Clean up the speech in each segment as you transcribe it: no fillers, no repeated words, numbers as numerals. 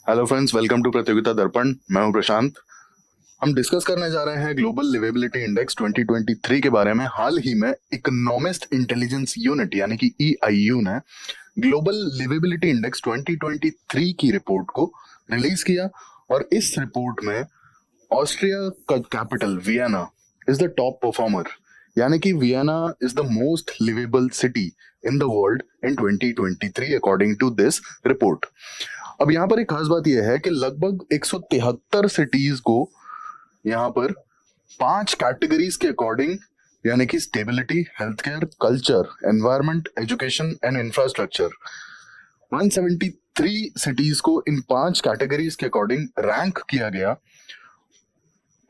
Hello friends, welcome to प्रतियोगिता दर्पण। मैं हूं प्रशांत। हम डिस्कस करने जा रहे हैं ग्लोबल लिवेबिलिटी इंडेक्स 2023 के बारे में। हाल ही में इकोनॉमिस्ट इंटेलिजेंस यूनिट यानी कि EIU ने ग्लोबल लिवेबिलिटी इंडेक्स 2023 की रिपोर्ट को रिलीज किया और इस रिपोर्ट में ऑस्ट्रिया का capital Vienna is the top performer, यानी कि Vienna is the most livable city in the world in 2023 according to this report. अब यहाँ पर एक खास बात यह है कि लगभग 173 सिटीज को यहाँ पर 5 कैटेगरीज के अकॉर्डिंग, यानी कि stability, health care, culture, environment, education and infrastructure, 173 cities को इन 5 कैटेगरीज के अकॉर्डिंग रैंक किया गया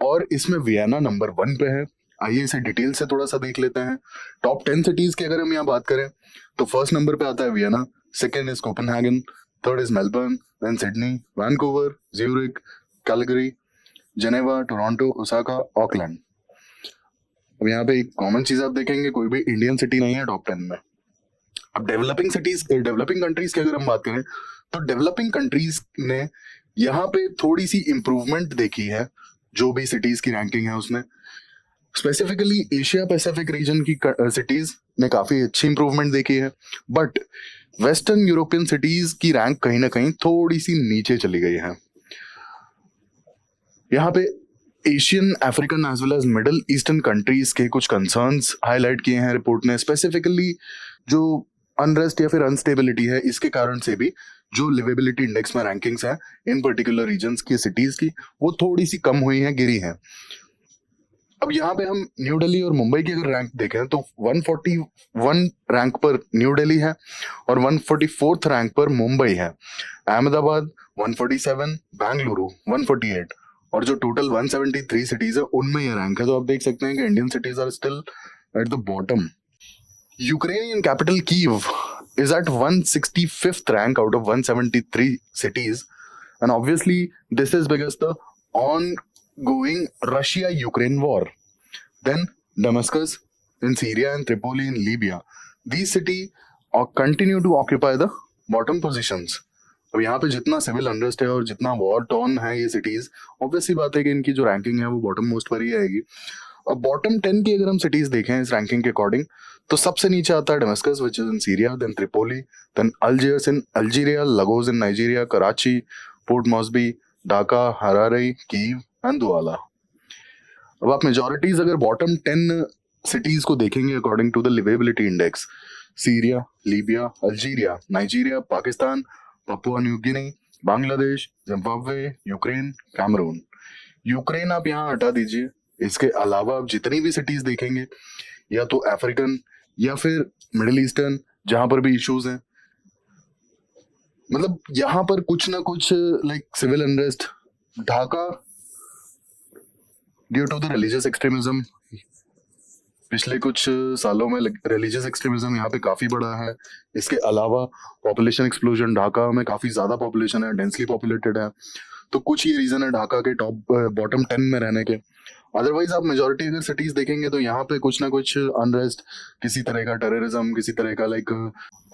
और इसमें वियना नंबर 1 पे है। आइए इसे डिटेल से थोड़ा सा देख लेते हैं। टॉप 10 सिटीज की अगर हम यहाँ बात करें तो फर्स्ट नंबर पे आता है Vienna, second is Copenhagen, third is Melbourne, then Sydney, Vancouver, Zurich, Calgary, Geneva, Toronto, Osaka, Auckland. अब यहाँ पे एक कॉमन चीज आप देखेंगे, कोई भी इंडियन सिटी नहीं है टॉप 10 में। अब डेवलपिंग कंट्रीज की अगर हम बात करें तो डेवलपिंग कंट्रीज ने यहाँ पे थोड़ी सी इंप्रूवमेंट देखी है। जो भी सिटीज की रैंकिंग है उसमें स्पेसिफिकली एशिया पैसिफिक रीजन की सिटीज ने काफी अच्छी इंप्रूवमेंट देखी है, बट वेस्टर्न यूरोपियन सिटीज की रैंक कहीं ना कहीं थोड़ी सी नीचे चली गई है। यहाँ पे Asian, African as well as Middle Eastern countries के कुछ कंसर्न्स हाईलाइट किए हैं रिपोर्ट ने। स्पेसिफिकली जो अनरेस्ट या फिर अनस्टेबिलिटी है, इसके कारण से भी जो लिवेबिलिटी इंडेक्स में रैंकिंग्स है इन पर्टिकुलर रीजन्स की सिटीज की, वो थोड़ी सी कम हुई हैं, गिरी हैं। अब यहाँ पे हम न्यू दिल्ली और मुंबई की अगर रैंक देखें तो 141 रैंक पर न्यू दिल्ली है और 144th रैंक पर मुंबई है। अहमदाबाद 147, बेंगलुरु 148 और जो टोटल 173 सिटीज है उनमें ये रैंक है। तो आप देख सकते हैं कि Indian cities are still at the bottom. Ukrainian capital Kyiv is at 165th rank out of 173 cities, and obviously this is because the ongoing Russia-Ukraine war. Then Damascus in Syria and Tripoli in Libya, these cities continue to occupy the bottom positions. अब यहाँ पे जितना civil unrest है और जितना war torn है ये cities, obviously बात है कि इनकी जो रैंकिंग है वो बॉटम मोस्ट पर ही आएगी। अब बॉटम 10 की अगर हम सिटीज देखें इस रैंकिंग के अकॉर्डिंग तो सबसे नीचे आता है Damascus which is in Syria, then Tripoli, then Algiers in Algeria, Lagos in Nigeria, Karachi, Port Moresby, Dhaka, Harare, Kyiv and Douala. अब आप मेजॉरिटीज अगर बॉटम 10 सिटीज को देखेंगे according to the liveability index, Syria, Libya, Algeria, Nigeria, Pakistan, Papua New Guinea, Bangladesh, Zimbabwe, Ukraine, Cameroon. Ukraine आप यहाँ हटा दीजिए, इसके अलावा आप जितनी भी सिटीज देखेंगे या तो अफ्रीकन या फिर मिडिल ईस्टर्न, जहां पर भी इश्यूज हैं, मतलब यहां पर कुछ ना कुछ like civil unrest, Dhaka due to the religious extremism, पिछले कुछ सालों में रिलीजियस एक्सट्रीमिज्म यहाँ पे काफी बड़ा है। इसके अलावा पॉपुलेशन एक्सप्लोजन, ढाका में काफी ज्यादा पॉपुलेशन है, डेंसली पॉपुलेटेड है, तो कुछ ये रीजन है ढाका के टॉप बॉटम 10 में रहने के। अदरवाइज आप मेजॉरिटी अगर सिटीज देखेंगे तो यहाँ पे कुछ ना कुछ अनरेस्ट, किसी तरह का टेररिज्म, किसी तरह का लाइक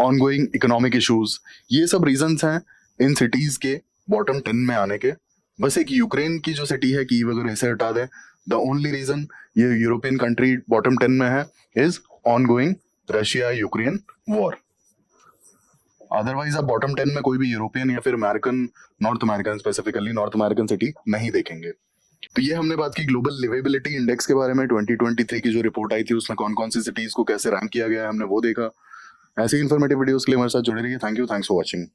ऑनगोइंग इकोनॉमिक इश्यूज, ये सब रीजंस हैं इन सिटीज के बॉटम 10 में आने के। बस एक यूक्रेन की जो सिटी है कीव, अगर ऐसे हटा दें, द ओनली रीजन ये यूरोपियन कंट्री बॉटम 10 में है is ongoing Russia Ukraine war. Otherwise आप बॉटम 10 में कोई भी यूरोपियन या फिर American, north American, specifically north American city नहीं देखेंगे। तो ये हमने बात की ग्लोबल लिवेबिलिटी इंडेक्स के बारे में। 2023 की जो रिपोर्ट आई थी उसमें कौन कौन सी सिटीज को कैसे रैंक किया गया है हमने वो देखा। ऐसे इन्फॉर्मेटिव वीडियोस के लिए हमारे साथ जुड़े रहिए। Thank you, thanks for watching.